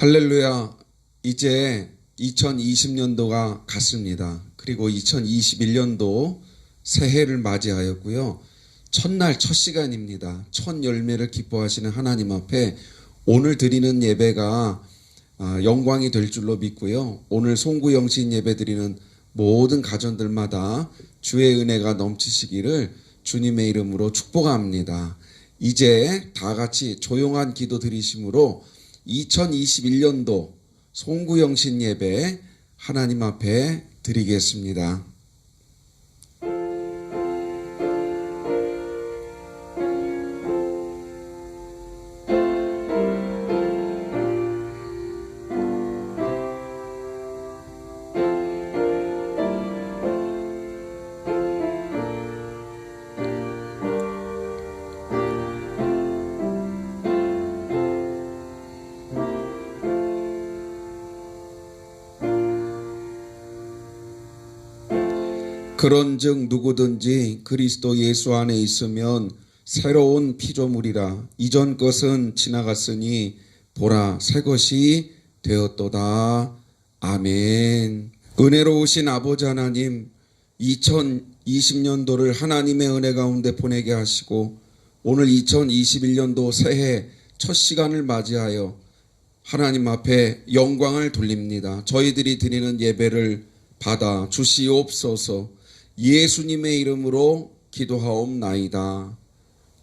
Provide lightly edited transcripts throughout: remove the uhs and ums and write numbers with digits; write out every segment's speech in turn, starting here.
할렐루야. 이제 2020년도가 갔습니다. 그리고 2021년도 새해를 맞이하였고요. 첫날 첫 시간입니다. 첫 열매를 기뻐하시는 하나님 앞에 오늘 드리는 예배가 영광이 될 줄로 믿고요. 오늘 송구영신 예배 드리는 모든 가정들마다 주의 은혜가 넘치시기를 주님의 이름으로 축복합니다. 이제 다 같이 조용한 기도 드리심으로 2021년도 송구영신 예배 하나님 앞에 드리겠습니다. 그런즉 누구든지 그리스도 예수 안에 있으면 새로운 피조물이라. 이전 것은 지나갔으니 보라 새 것이 되었도다. 아멘. 은혜로우신 아버지 하나님, 2020년도를 하나님의 은혜 가운데 보내게 하시고 오늘 2021년도 새해 첫 시간을 맞이하여 하나님 앞에 영광을 돌립니다. 저희들이 드리는 예배를 받아 주시옵소서. 예수님의 이름으로 기도하옵나이다.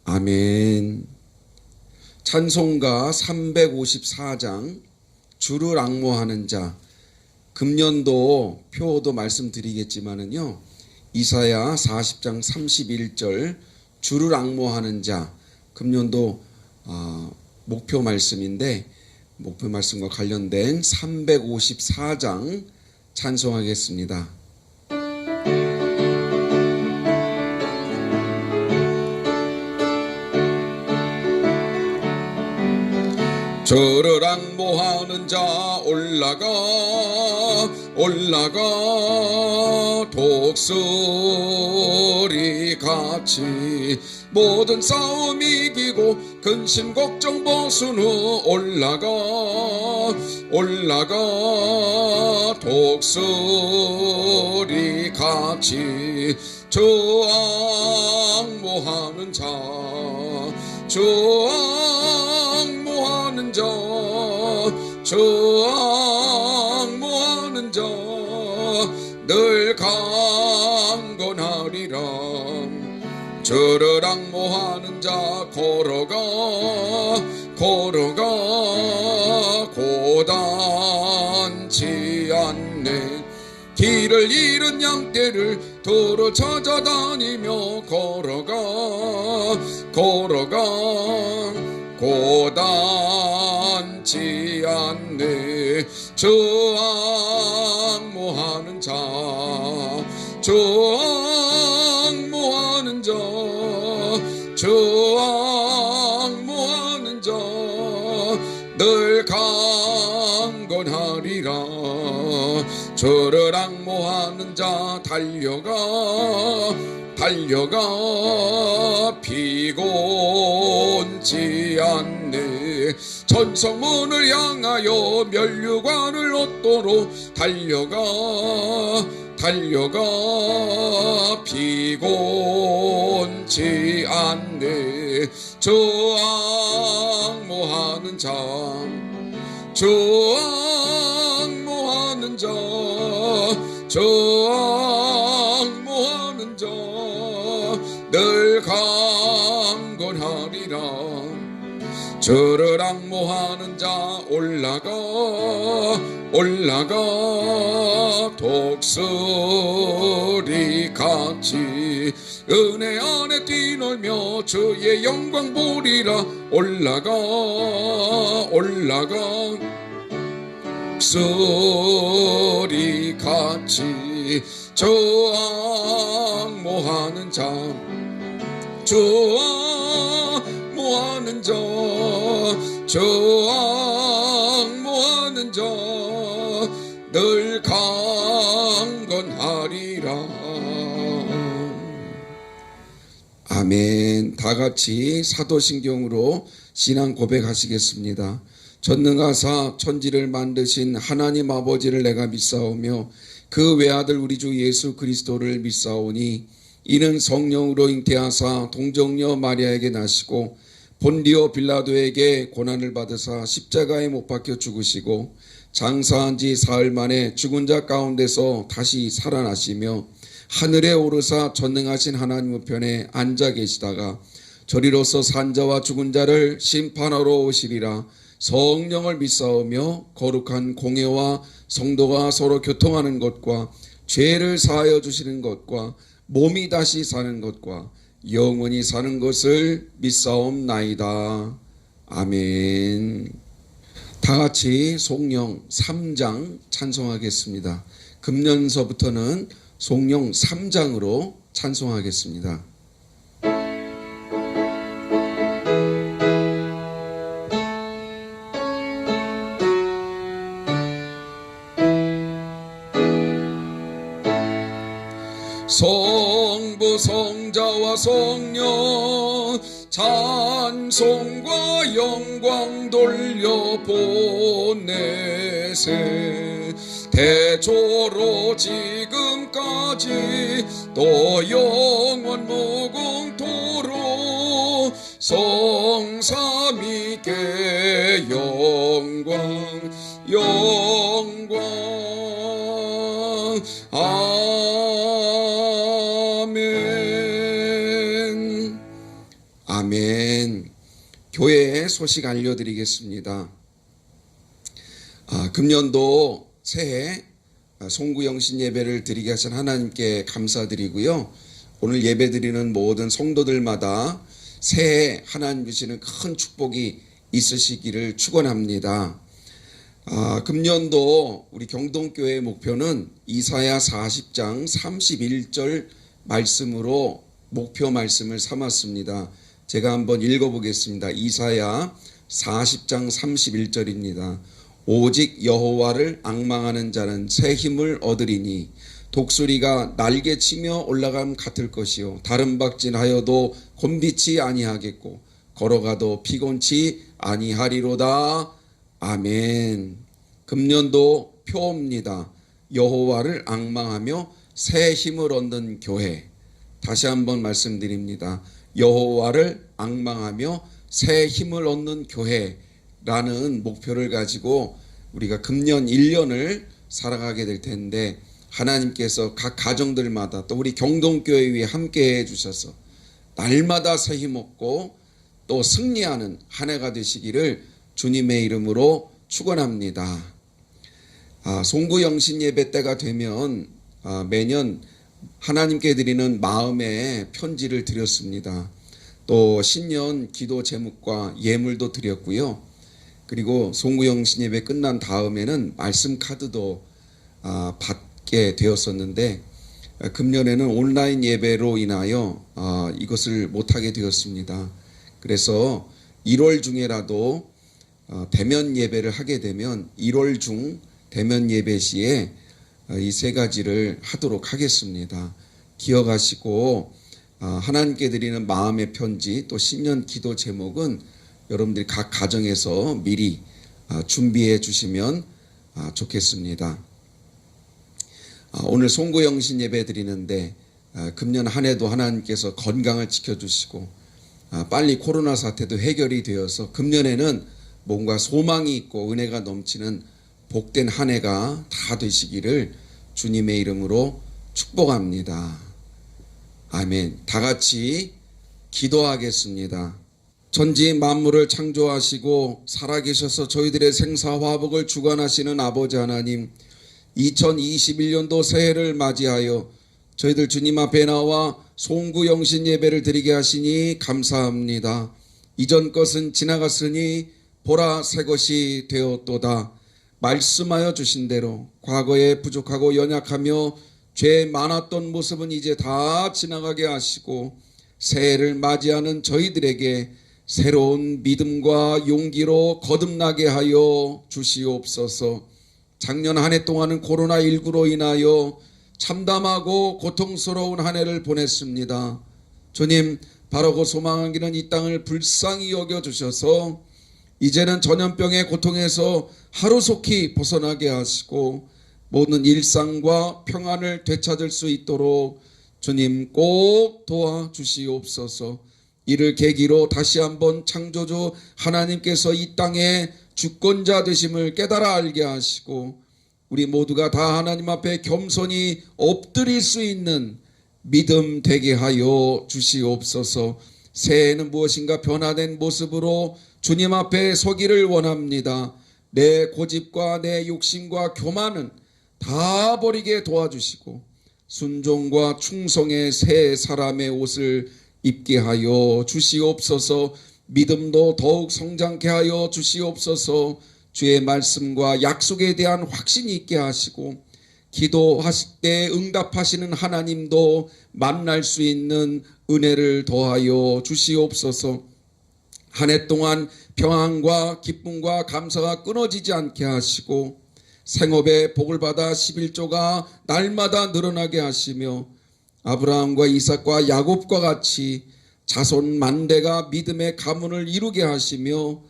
아멘. 찬송가 354장 주를 앙모하는 자. 금년도 표도 말씀드리겠지만은요, 이사야 40장 31절 주를 앙모하는 자, 금년도 목표 말씀인데 목표 말씀과 관련된 354장 찬송하겠습니다. 주를 앙모하는 자 올라가 독수리 같이 모든 싸움 이기고 근심 걱정 벗은 후 올라가 독수리 같이 주 앙모하는 자 앙모하는 자, 주 앙모하는 자, 늘 강건하리라. 주를 앙모하는 자 걸어가 고단치 않네. 길을 잃은 양떼를 도로 찾아다니며 걸어가 고단치 않네. 주 앙모하는 자, 주 앙모하는 자, 주 앙모하는 자, 늘 강건하리라. 주를 앙모하는 자 달려가 피곤치 않네. 천성문을 향하여 면류관을 얻도록 달려가 피곤치 않네. 주 앙모하는 자, 주 앙모하는 자, 주 앙모하는 자, 늘 강건하리라. 주를 앙모하는 자 올라가 독수리 같이 은혜 안에 뛰놀며 주의 영광 보리라. 올라가 독수리 같이 주 앙모하는 자, 주 앙모하는 자, 주 앙모하는 자, 늘 강건하리라. 아멘. 다 같이 사도신경으로 신앙 고백하시겠습니다. 전능하사 천지를 만드신 하나님 아버지를 내가 믿사오며 그 외아들 우리 주 예수 그리스도를 믿사오니 이는 성령으로 잉태하사 동정녀 마리아에게 나시고 본디오 빌라도에게 고난을 받으사 십자가에 못 박혀 죽으시고 장사한 지 사흘 만에 죽은 자 가운데서 다시 살아나시며 하늘에 오르사 전능하신 하나님 우편에 앉아 계시다가 저리로서 산자와 죽은 자를 심판하러 오시리라. 성령을 믿사오며 거룩한 공예와 성도가 서로 교통하는 것과 죄를 사하여 주시는 것과 몸이 다시 사는 것과 영원히 사는 것을 믿사옵나이다. 아멘. 다 같이 송영 3장 찬송하겠습니다. 금년서부터는 송영 3장으로 찬송하겠습니다. 성부 성자와 성령 찬송과 영광 돌려보내세 대조로 지금까지 또 영원 무궁토록 성삼위께 영광 아멘. 아멘. 교회의 소식 알려드리겠습니다. 금년도 새해 송구영신 예배를 드리게 하신 하나님께 감사드리고요. 오늘 예배드리는 모든 성도들마다 새해 하나님 주시는 큰 축복이 있으시기를 축원합니다. 금년도 우리 경동교회의 목표는 이사야 40장 31절 말씀으로 목표 말씀을 삼았습니다. 제가 한번 읽어보겠습니다. 이사야 40장 31절입니다. 오직 여호와를 앙망하는 자는 새 힘을 얻으리니 독수리가 날개치며 올라감 같을 것이요 다른 박진하여도 곤비치 아니하겠고 걸어가도 피곤치 아니하리로다. 아멘. 금년도 표입니다. 여호와를 앙망하며 새 힘을 얻는 교회. 다시 한번 말씀드립니다. 여호와를 앙망하며 새 힘을 얻는 교회라는 목표를 가지고 우리가 금년 1년을 살아가게 될 텐데 하나님께서 각 가정들마다 또 우리 경동교회 위에 함께 해주셔서 날마다 새 힘 얻고 또 승리하는 한 해가 되시기를 주님의 이름으로 축원합니다. 송구영신 예배 때가 되면 매년 하나님께 드리는 마음의 편지를 드렸습니다. 또 신년 기도 제목과 예물도 드렸고요. 그리고 송구영신 예배 끝난 다음에는 말씀 카드도 받게 되었었는데 금년에는 온라인 예배로 인하여 이것을 못하게 되었습니다. 그래서 1월 중에라도 대면 예배를 하게 되면 1월 중 대면 예배 시에 이 세 가지를 하도록 하겠습니다. 기억하시고 하나님께 드리는 마음의 편지 또 신년 기도 제목은 여러분들이 각 가정에서 미리 준비해 주시면 좋겠습니다. 오늘 송구영신 예배 드리는데 금년 한 해도 하나님께서 건강을 지켜주시고 빨리 코로나 사태도 해결이 되어서 금년에는 뭔가 소망이 있고 은혜가 넘치는 복된 한 해가 다 되시기를 주님의 이름으로 축복합니다. 아멘. 다 같이 기도하겠습니다. 천지 만물을 창조하시고 살아계셔서 저희들의 생사화복을 주관하시는 아버지 하나님, 2021년도 새해를 맞이하여 저희들 주님 앞에 나와 송구영신 예배를 드리게 하시니 감사합니다. 이전 것은 지나갔으니 보라 새 것이 되었도다. 말씀하여 주신 대로 과거에 부족하고 연약하며 죄 많았던 모습은 이제 다 지나가게 하시고 새해를 맞이하는 저희들에게 새로운 믿음과 용기로 거듭나게 하여 주시옵소서. 작년 한 해 동안은 코로나19로 인하여 참담하고 고통스러운 한 해를 보냈습니다. 주님, 바르고 소망하기는 이 땅을 불쌍히 여겨주셔서 이제는 전염병의 고통에서 하루속히 벗어나게 하시고 모든 일상과 평안을 되찾을 수 있도록 주님 꼭 도와주시옵소서. 이를 계기로 다시 한번 창조주 하나님께서 이 땅의 주권자 되심을 깨달아 알게 하시고 우리 모두가 다 하나님 앞에 겸손히 엎드릴 수 있는 믿음 되게 하여 주시옵소서. 새해에는 무엇인가 변화된 모습으로 주님 앞에 서기를 원합니다. 내 고집과 내 욕심과 교만은 다 버리게 도와주시고 순종과 충성의 새 사람의 옷을 입게 하여 주시옵소서. 믿음도 더욱 성장케 하여 주시옵소서. 주의 말씀과 약속에 대한 확신이 있게 하시고 기도하실 때 응답하시는 하나님도 만날 수 있는 은혜를 더하여 주시옵소서. 한 해 동안 평안과 기쁨과 감사가 끊어지지 않게 하시고 생업의 복을 받아 11조가 날마다 늘어나게 하시며 아브라함과 이삭과 야곱과 같이 자손 만대가 믿음의 가문을 이루게 하시며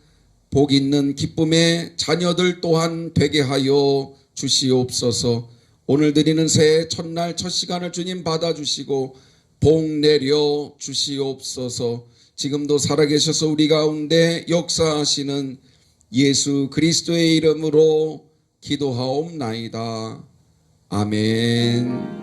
복 있는 기쁨의 자녀들 또한 되게 하여 주시옵소서. 오늘 드리는 새해 첫날 첫 시간을 주님 받아주시고 복 내려 주시옵소서. 지금도 살아계셔서 우리 가운데 역사하시는 예수 그리스도의 이름으로 기도하옵나이다. 아멘.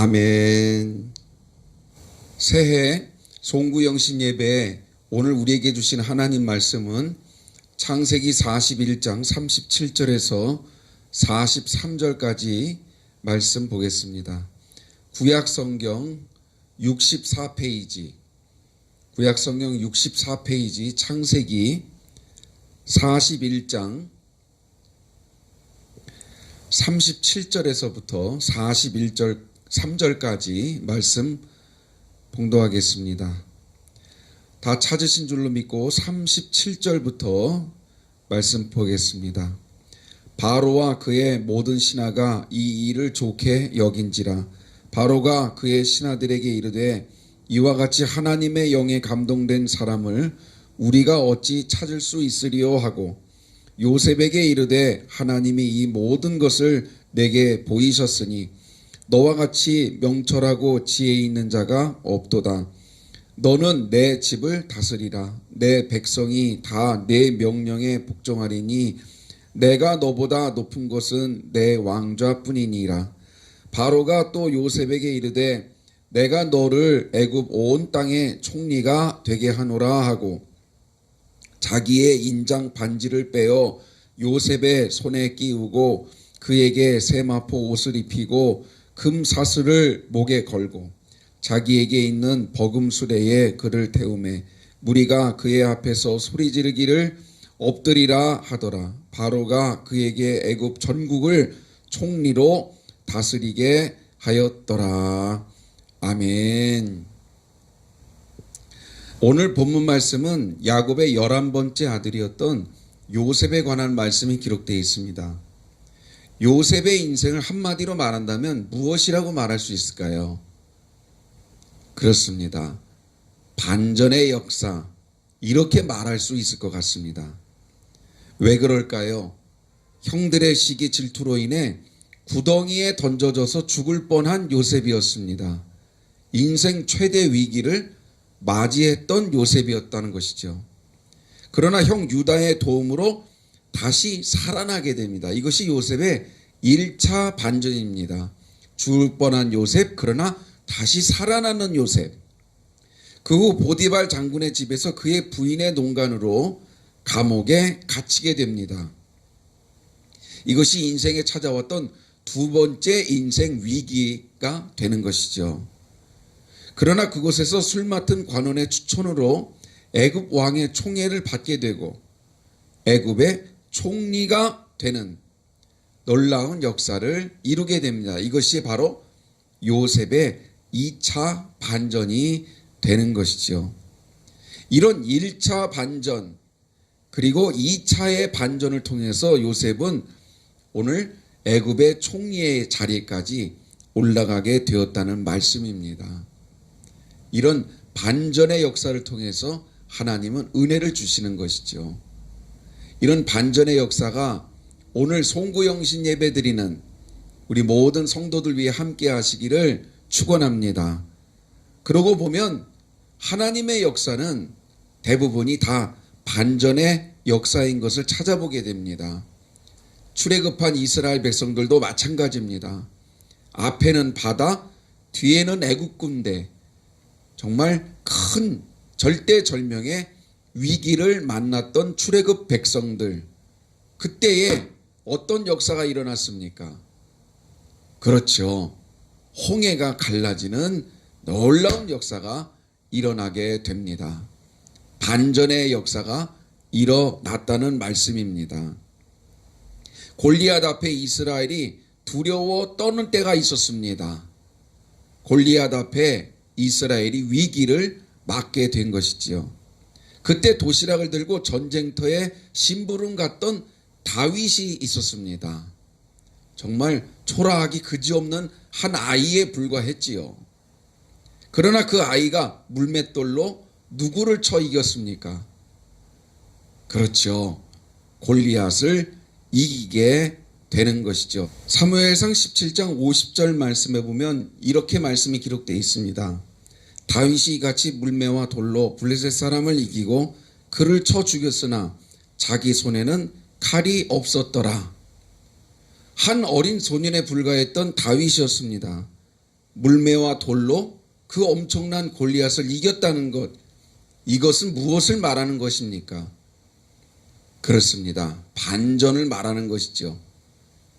아멘. 새해 송구영신 예배에 오늘 우리에게 주신 하나님 말씀은 창세기 41장 37절에서 43절까지 말씀 보겠습니다. 구약성경 64페이지 구약성경 64페이지 창세기 41장 37절에서부터 41절 3절까지 말씀 봉독하겠습니다. 다 찾으신 줄로 믿고 37절부터 말씀 보겠습니다. 바로와 그의 모든 신하가 이 일을 좋게 여긴지라. 바로가 그의 신하들에게 이르되 이와 같이 하나님의 영에 감동된 사람을 우리가 어찌 찾을 수 있으리요 하고 요셉에게 이르되 하나님이 이 모든 것을 내게 보이셨으니 너와 같이 명철하고 지혜 있는 자가 없도다. 너는 내 집을 다스리라. 내 백성이 다 내 명령에 복종하리니 내가 너보다 높은 것은 내 왕좌뿐이니라. 바로가 또 요셉에게 이르되 내가 너를 애굽 온 땅의 총리가 되게 하노라 하고 자기의 인장 반지를 빼어 요셉의 손에 끼우고 그에게 세마포 옷을 입히고 금 사슬을 목에 걸고 자기에게 있는 버금수레에 그를 태우매 무리가 그의 앞에서 소리 지르기를 엎드리라 하더라. 바로가 그에게 애굽 전국을 총리로 다스리게 하였더라. 아멘. 오늘 본문 말씀은 야곱의 11번째 아들이었던 요셉에 관한 말씀이 기록되어 있습니다. 요셉의 인생을 한마디로 말한다면 무엇이라고 말할 수 있을까요? 그렇습니다. 반전의 역사, 이렇게 말할 수 있을 것 같습니다. 왜 그럴까요? 형들의 시기 질투로 인해 구덩이에 던져져서 죽을 뻔한 요셉이었습니다. 인생 최대 위기를 맞이했던 요셉이었다는 것이죠. 그러나 형 유다의 도움으로 다시 살아나게 됩니다. 이것이 요셉의 1차 반전입니다. 죽을 뻔한 요셉, 그러나 다시 살아나는 요셉. 그 후 보디발 장군의 집에서 그의 부인의 농간으로 감옥에 갇히게 됩니다. 이것이 인생에 찾아왔던 두 번째 인생 위기가 되는 것이죠. 그러나 그곳에서 술 맡은 관원의 추천으로 애굽 왕의 총애를 받게 되고 애굽의 총리가 되는 놀라운 역사를 이루게 됩니다. 이것이 바로 요셉의 2차 반전이 되는 것이죠. 이런 1차 반전 그리고 2차의 반전을 통해서 요셉은 오늘 애굽의 총리의 자리까지 올라가게 되었다는 말씀입니다. 이런 반전의 역사를 통해서 하나님은 은혜를 주시는 것이죠. 이런 반전의 역사가 오늘 송구영신 예배드리는 우리 모든 성도들 위해 함께 하시기를 축원합니다. 그러고 보면 하나님의 역사는 대부분이 다 반전의 역사인 것을 찾아보게 됩니다. 출애굽한 이스라엘 백성들도 마찬가지입니다. 앞에는 바다, 뒤에는 애국 군대, 정말 큰 절대절명의 위기를 만났던 출애굽 백성들, 그때에 어떤 역사가 일어났습니까? 그렇죠. 홍해가 갈라지는 놀라운 역사가 일어나게 됩니다. 반전의 역사가 일어났다는 말씀입니다. 골리앗 앞에 이스라엘이 두려워 떠는 때가 있었습니다. 골리앗 앞에 이스라엘이 위기를 맞게 된 것이지요. 그때 도시락을 들고 전쟁터에 심부름 갔던 다윗이 있었습니다. 정말 초라하기 그지없는 한 아이에 불과했지요. 그러나 그 아이가 물맷돌로 누구를 쳐 이겼습니까? 그렇죠. 골리앗을 이기게 되는 것이죠. 사무엘상 17장 50절 말씀에 보면 이렇게 말씀이 기록되어 있습니다. 다윗이 이같이 물매와 돌로 블레셋 사람을 이기고 그를 쳐 죽였으나 자기 손에는 칼이 없었더라. 한 어린 소년에 불과했던 다윗이었습니다. 물매와 돌로 그 엄청난 골리앗을 이겼다는 것, 이것은 무엇을 말하는 것입니까? 그렇습니다. 반전을 말하는 것이죠.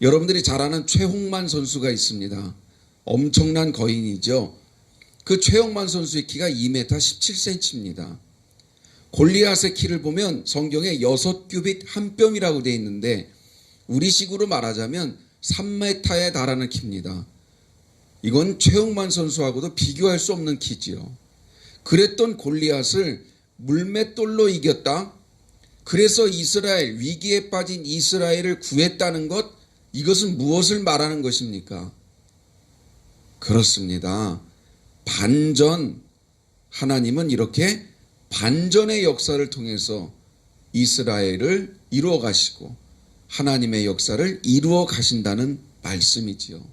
여러분들이 잘 아는 최홍만 선수가 있습니다. 엄청난 거인이죠. 그 최홍만 선수의 키가 2m 17cm입니다. 골리앗의 키를 보면 성경에 6규빗 한 뼘이라고 되어 있는데 우리식으로 말하자면 3m에 달하는 키입니다. 이건 최홍만 선수하고도 비교할 수 없는 키지요. 그랬던 골리앗을 물맷돌로 이겼다. 그래서 이스라엘, 위기에 빠진 이스라엘을 구했다는 것, 이것은 무엇을 말하는 것입니까? 그렇습니다. 반전, 하나님은 이렇게 반전의 역사를 통해서 이스라엘을 이루어 가시고 하나님의 역사를 이루어 가신다는 말씀이지요.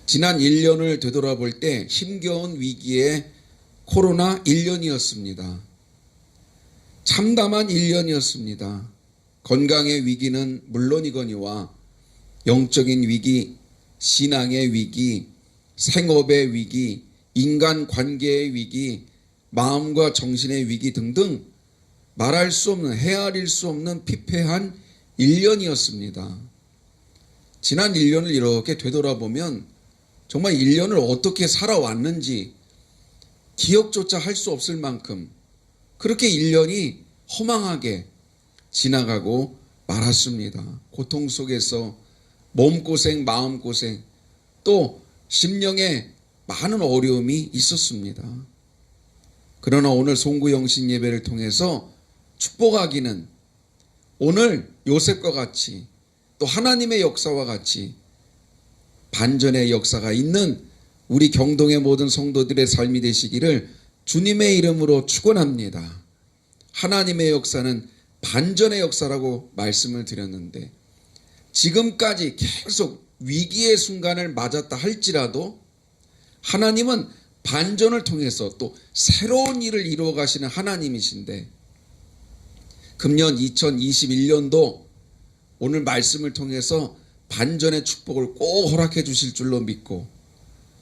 지난 1년을 되돌아볼 때 힘겨운 위기의 코로나 1년이었습니다. 참담한 1년이었습니다. 건강의 위기는 물론이거니와 영적인 위기, 신앙의 위기, 생업의 위기, 인간관계의 위기, 마음과 정신의 위기 등등 말할 수 없는, 헤아릴 수 없는 피폐한 1년이었습니다. 지난 1년을 이렇게 되돌아보면 정말 1년을 어떻게 살아왔는지 기억조차 할 수 없을 만큼 그렇게 1년이 허망하게 지나가고 말았습니다. 고통 속에서 몸고생, 마음고생, 또 심령에 많은 어려움이 있었습니다. 그러나 오늘 송구영신 예배를 통해서 축복하기는 오늘 요셉과 같이 또 하나님의 역사와 같이 반전의 역사가 있는 우리 경동의 모든 성도들의 삶이 되시기를 주님의 이름으로 축원합니다. 하나님의 역사는 반전의 역사라고 말씀을 드렸는데 지금까지 계속 위기의 순간을 맞았다 할지라도 하나님은 반전을 통해서 또 새로운 일을 이루어 가시는 하나님이신데 금년 2021년도 오늘 말씀을 통해서 반전의 축복을 꼭 허락해 주실 줄로 믿고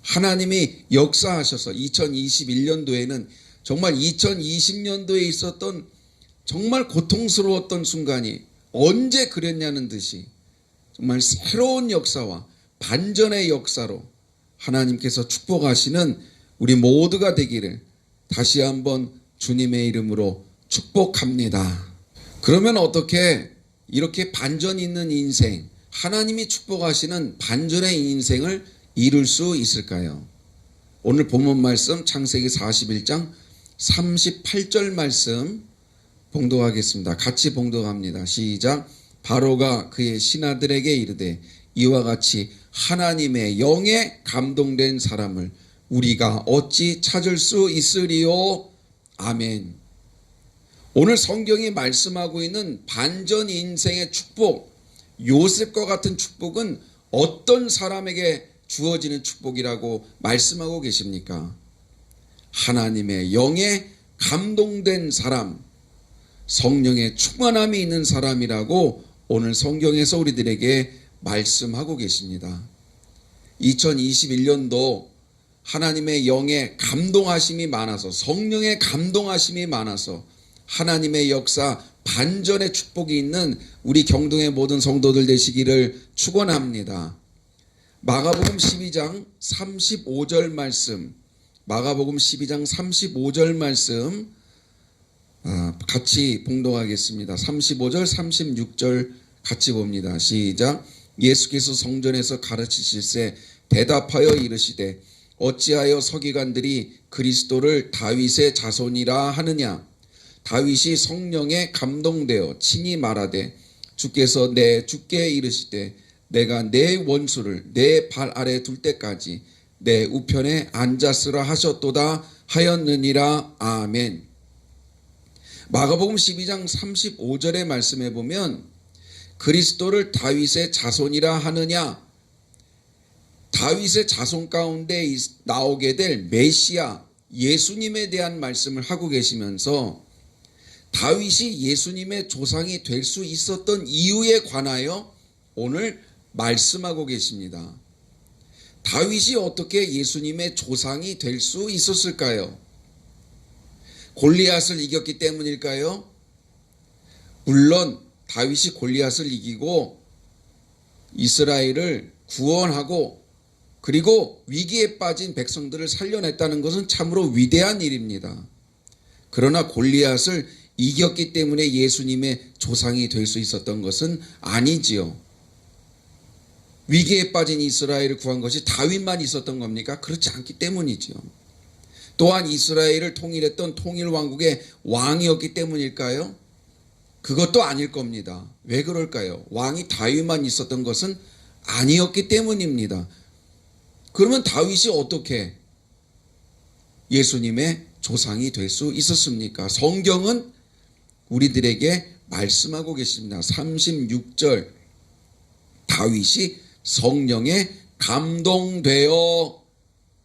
하나님이 역사하셔서 2021년도에는 정말 2020년도에 있었던 정말 고통스러웠던 순간이 언제 그랬냐는 듯이 정말 새로운 역사와 반전의 역사로 하나님께서 축복하시는 우리 모두가 되기를 다시 한번 주님의 이름으로 축복합니다. 그러면 어떻게 이렇게 반전 있는 인생, 하나님이 축복하시는 반전의 인생을 이룰 수 있을까요? 오늘 본문 말씀 창세기 41장 38절 말씀 봉독하겠습니다. 같이 봉독합니다. 시작. 바로가 그의 신하들에게 이르되 이와 같이 하나님의 영에 감동된 사람을 우리가 어찌 찾을 수 있으리요? 아멘. 오늘 성경이 말씀하고 있는 반전 인생의 축복, 요셉과 같은 축복은 어떤 사람에게 주어지는 축복이라고 말씀하고 계십니까? 하나님의 영에 감동된 사람, 성령의 충만함이 있는 사람이라고 오늘 성경에서 우리들에게 말씀하고 계십니다. 2021년도 하나님의 영의 감동하심이 많아서, 성령의 감동하심이 많아서 하나님의 역사 반전의 축복이 있는 우리 경동의 모든 성도들 되시기를 축원합니다. 마가복음 12장 35절 말씀, 마가복음 12장 35절 말씀 같이 봉독하겠습니다. 35절 36절 같이 봅니다. 시작. 예수께서 성전에서 가르치실새 대답하여 이르시되 어찌하여 서기관들이 그리스도를 다윗의 자손이라 하느냐. 다윗이 성령에 감동되어 친히 말하되 주께서 내 주께 이르시되 내가 내 원수를 내 발 아래 둘 때까지 내 우편에 앉았으라 하셨도다 하였느니라. 아멘. 마가복음 12장 35절의 말씀에 보면 그리스도를 다윗의 자손이라 하느냐, 다윗의 자손 가운데 나오게 될 메시아 예수님에 대한 말씀을 하고 계시면서 다윗이 예수님의 조상이 될 수 있었던 이유에 관하여 오늘 말씀하고 계십니다. 다윗이 어떻게 예수님의 조상이 될 수 있었을까요? 골리앗을 이겼기 때문일까요? 물론 다윗이 골리앗을 이기고 이스라엘을 구원하고 그리고 위기에 빠진 백성들을 살려냈다는 것은 참으로 위대한 일입니다. 그러나 골리앗을 이겼기 때문에 예수님의 조상이 될 수 있었던 것은 아니지요. 위기에 빠진 이스라엘을 구한 것이 다윗만 있었던 겁니까? 그렇지 않기 때문이지요. 또한 이스라엘을 통일했던 통일왕국의 왕이었기 때문일까요? 그것도 아닐 겁니다. 왜 그럴까요? 왕이 다윗만 있었던 것은 아니었기 때문입니다. 그러면 다윗이 어떻게 예수님의 조상이 될 수 있었습니까? 성경은 우리들에게 말씀하고 계십니다. 36절 다윗이 성령에 감동되어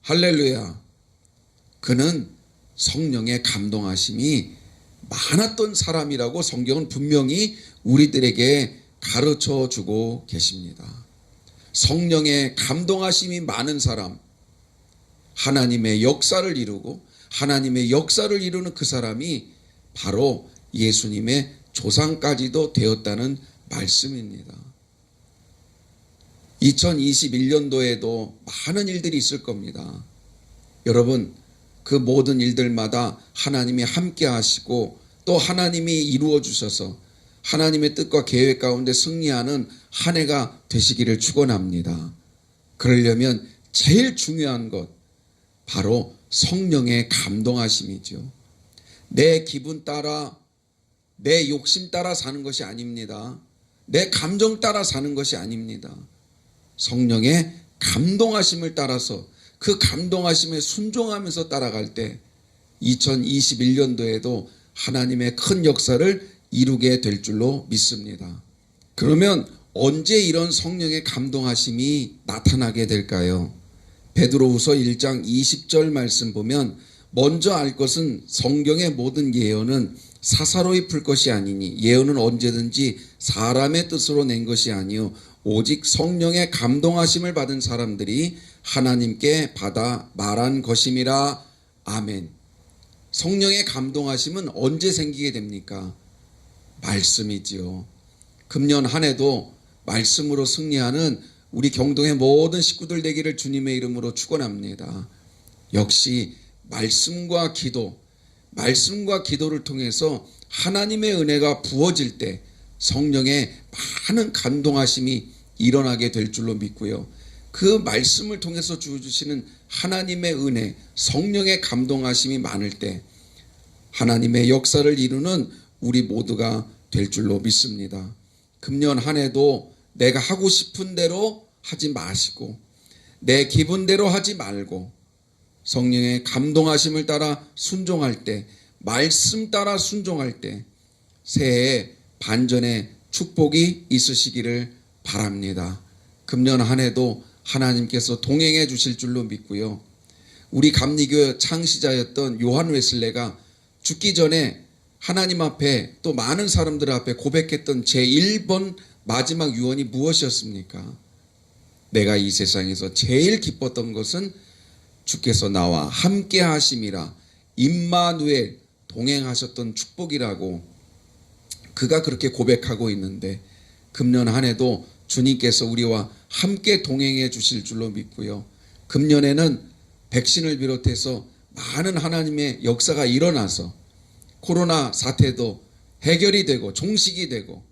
할렐루야. 그는 성령의 감동하심이 많았던 사람이라고 성경은 분명히 우리들에게 가르쳐 주고 계십니다. 성령의 감동하심이 많은 사람, 하나님의 역사를 이루고 하나님의 역사를 이루는 그 사람이 바로 예수님의 조상까지도 되었다는 말씀입니다. 2021년도에도 많은 일들이 있을 겁니다. 여러분, 그 모든 일들마다 하나님이 함께 하시고 또 하나님이 이루어 주셔서 하나님의 뜻과 계획 가운데 승리하는 한 해가 되시기를 축원합니다. 그러려면 제일 중요한 것 바로 성령의 감동하심이죠. 내 기분 따라 내 욕심 따라 사는 것이 아닙니다. 내 감정 따라 사는 것이 아닙니다. 성령의 감동하심을 따라서 그 감동하심에 순종하면서 따라갈 때 2021년도에도 하나님의 큰 역사를 이루게 될 줄로 믿습니다. 그러면 언제 이런 성령의 감동하심이 나타나게 될까요? 베드로후서 1장 20절 말씀 보면 먼저 알 것은 성경의 모든 예언은 사사로이 풀 것이 아니니 예언은 언제든지 사람의 뜻으로 낸 것이 아니요 오직 성령의 감동하심을 받은 사람들이 하나님께 받아 말한 것임이라. 아멘. 성령의 감동하심은 언제 생기게 됩니까? 말씀이지요. 금년 한 해도 말씀으로 승리하는 우리 경동의 모든 식구들 되기를 주님의 이름으로 축원합니다. 역시 말씀과 기도를 통해서 하나님의 은혜가 부어질 때 성령의 많은 감동하심이 일어나게 될 줄로 믿고요. 그 말씀을 통해서 주시는 하나님의 은혜, 성령의 감동하심이 많을 때 하나님의 역사를 이루는 우리 모두가 될 줄로 믿습니다. 금년 한 해도 내가 하고 싶은 대로 하지 마시고 내 기분대로 하지 말고 성령의 감동하심을 따라 순종할 때, 말씀 따라 순종할 때 새해 반전의 축복이 있으시기를 바랍니다. 금년 한 해도 하나님께서 동행해 주실 줄로 믿고요. 우리 감리교 창시자였던 요한 웨슬레가 죽기 전에 하나님 앞에 또 많은 사람들 앞에 고백했던 제1번 마지막 유언이 무엇이었습니까? 내가 이 세상에서 제일 기뻤던 것은 주께서 나와 함께 하심이라, 임마누엘, 동행하셨던 축복이라고 그가 그렇게 고백하고 있는데 금년 한 해도 주님께서 우리와 함께 동행해 주실 줄로 믿고요. 금년에는 백신을 비롯해서 많은 하나님의 역사가 일어나서 코로나 사태도 해결이 되고 종식이 되고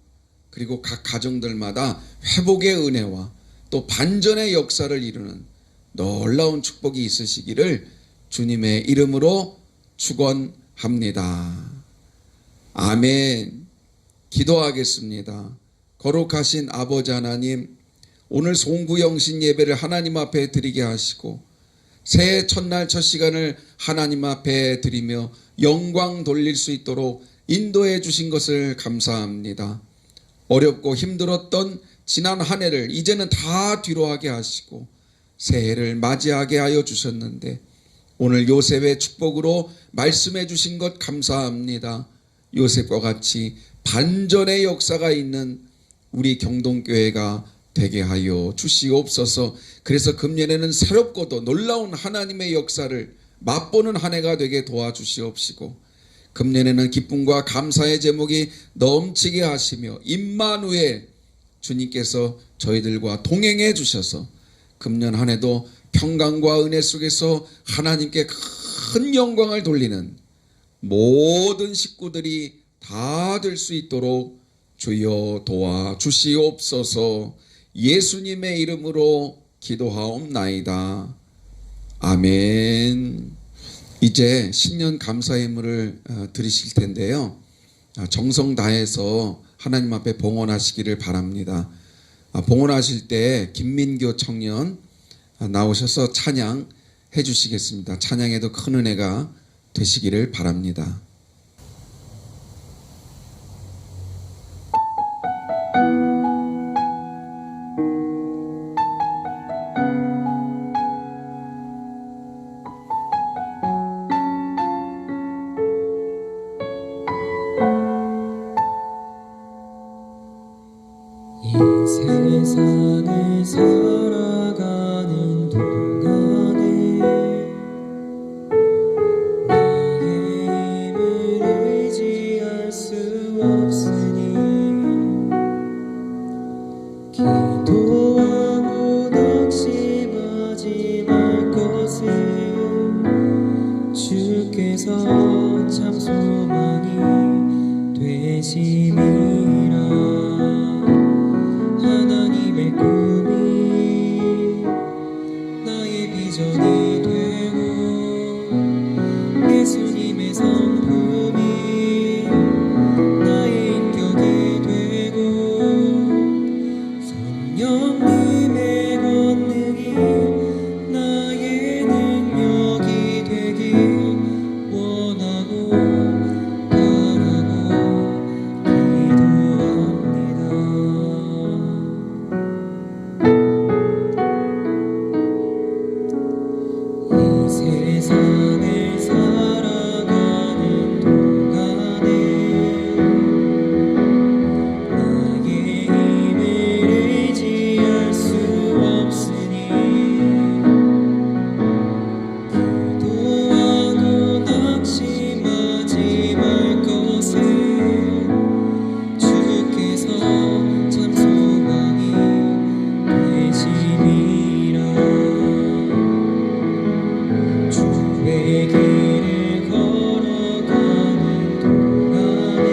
그리고 각 가정들마다 회복의 은혜와 또 반전의 역사를 이루는 놀라운 축복이 있으시기를 주님의 이름으로 축원합니다. 아멘. 기도하겠습니다. 거룩하신 아버지 하나님, 오늘 송구영신 예배를 하나님 앞에 드리게 하시고 새해 첫날 첫 시간을 하나님 앞에 드리며 영광 돌릴 수 있도록 인도해 주신 것을 감사합니다. 어렵고 힘들었던 지난 한 해를 이제는 다 뒤로하게 하시고 새해를 맞이하게 하여 주셨는데 오늘 요셉의 축복으로 말씀해 주신 것 감사합니다. 요셉과 같이 반전의 역사가 있는 우리 경동교회가 되게 하여 주시옵소서. 그래서 금년에는 새롭고도 놀라운 하나님의 역사를 맛보는 한 해가 되게 도와주시옵시고 금년에는 기쁨과 감사의 제목이 넘치게 하시며 임마누엘 주님께서 저희들과 동행해 주셔서 금년 한 해도 평강과 은혜 속에서 하나님께 큰 영광을 돌리는 모든 식구들이 다 될 수 있도록 주여 도와주시옵소서. 예수님의 이름으로 기도하옵나이다. 아멘. 이제 신년 감사예물을 드리실 텐데요. 정성 다해서 하나님 앞에 봉헌하시기를 바랍니다. 봉헌하실 때 김민교 청년 나오셔서 찬양해 주시겠습니다. 찬양에도 큰 은혜가 되시기를 바랍니다. 이 세상을 살아가는 동안에 나의 힘을 의지할 수 없으니 기도하고 낙심하지 말 것을 주께서 참 소망이 되심이라. 하나님의 꿈이 나의 비전이 되고 예수님의 성품이 나의 인격이 되고 성령님의 권능이 나의 능력이 되길 원하고 바라고 기도합니다. 이 세상을 살아가는 동안에 나의 힘을 의지할 수 없으니 기도하고 낙심하지 말 것을 주께서 참 소망이 되심이라. 주의 길을 걸어가는 동안에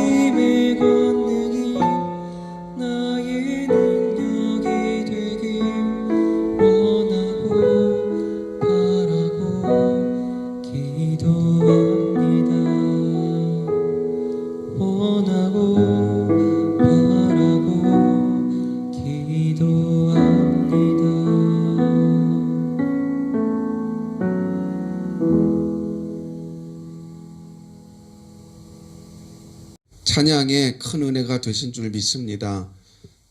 힘의 권능이 나의 능력이 되길 원하고 바라고 기도합니다. 원하고 바라고 기도합니다. 찬양에 큰 은혜가 되신 줄 믿습니다.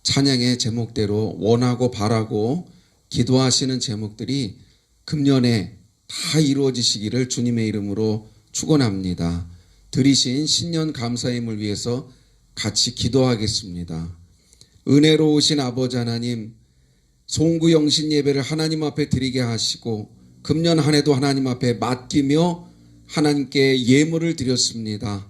찬양의 제목대로 원하고 바라고 기도하시는 제목들이 금년에 다 이루어지시기를 주님의 이름으로 축원합니다. 드리신 신년 감사임을 위해서 같이 기도하겠습니다. 은혜로우신 아버지 하나님, 송구 영신 예배를 하나님 앞에 드리게 하시고 금년 한 해도 하나님 앞에 맡기며 하나님께 예물을 드렸습니다.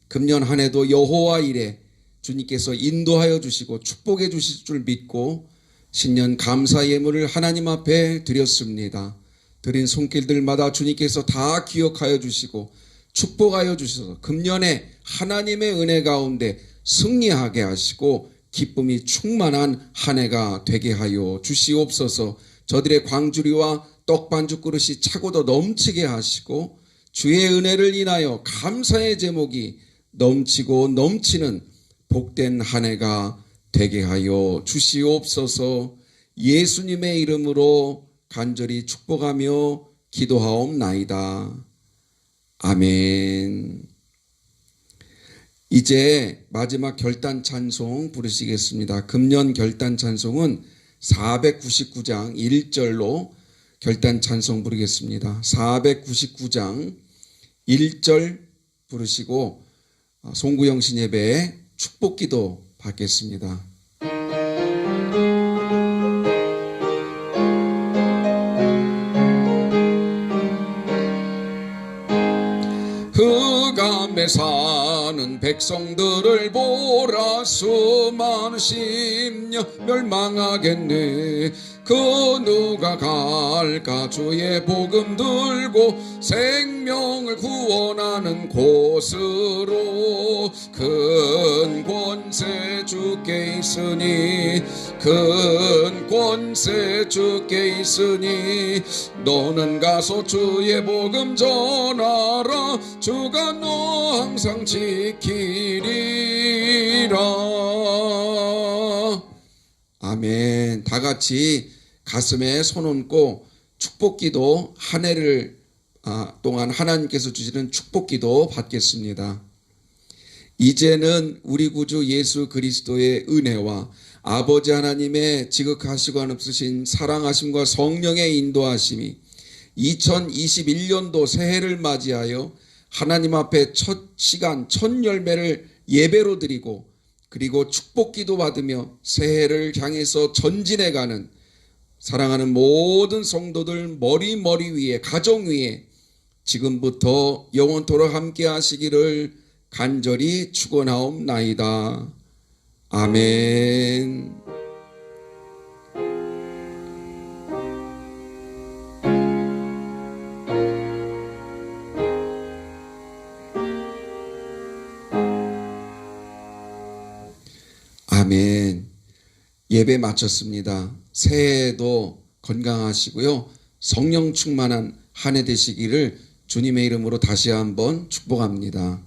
금년 한 해도 여호와 일에 주님께서 인도하여 주시고 축복해 주실 줄 믿고 신년 감사 예물을 하나님 앞에 드렸습니다. 드린 손길들마다 주님께서 다 기억하여 주시고 축복하여 주셔서 금년에 하나님의 은혜 가운데 승리하게 하시고 기쁨이 충만한 한 해가 되게 하여 주시옵소서. 저들의 광주리와 떡반죽 그릇이 차고도 넘치게 하시고 주의 은혜를 인하여 감사의 제목이 넘치고 넘치는 복된 한 해가 되게 하여 주시옵소서. 예수님의 이름으로 간절히 축복하며 기도하옵나이다. 아멘. 이제 마지막 결단 찬송 부르시겠습니다. 금년 결단 찬송은 499장 1절로 결단 찬송 부르겠습니다. 499장 1절 부르시고 송구영신 예배에 축복기도 받겠습니다. 흑암에 사는 백성들을 보라 수많은 심령 멸망하겠네. 그 누가 갈까 주의 복음 들고 생명을 구원하는 곳으로. 큰 권세 주께 있으니 큰 권세 주께 있으니 너는 가서 주의 복음 전하라. 주가 너 항상 지키리라. 아멘. 다 같이 가슴에 손 얹고 축복기도 한 해를 동안 하나님께서 주시는 축복기도 받겠습니다. 이제는 우리 구주 예수 그리스도의 은혜와 아버지 하나님의 지극하시고 한없으신 사랑하심과 성령의 인도하심이 2021년도 새해를 맞이하여 하나님 앞에 첫 시간 첫 열매를 예배로 드리고 그리고 축복기도 받으며 새해를 향해서 전진해가는 사랑하는 모든 성도들 머리 위에 가정 위에 지금부터 영원토록 함께 하시기를 간절히 축원하옵나이다. 아멘. 아멘. 예배 마쳤습니다. 새해에도 건강하시고요. 성령 충만한 한 해 되시기를 주님의 이름으로 다시 한번 축복합니다.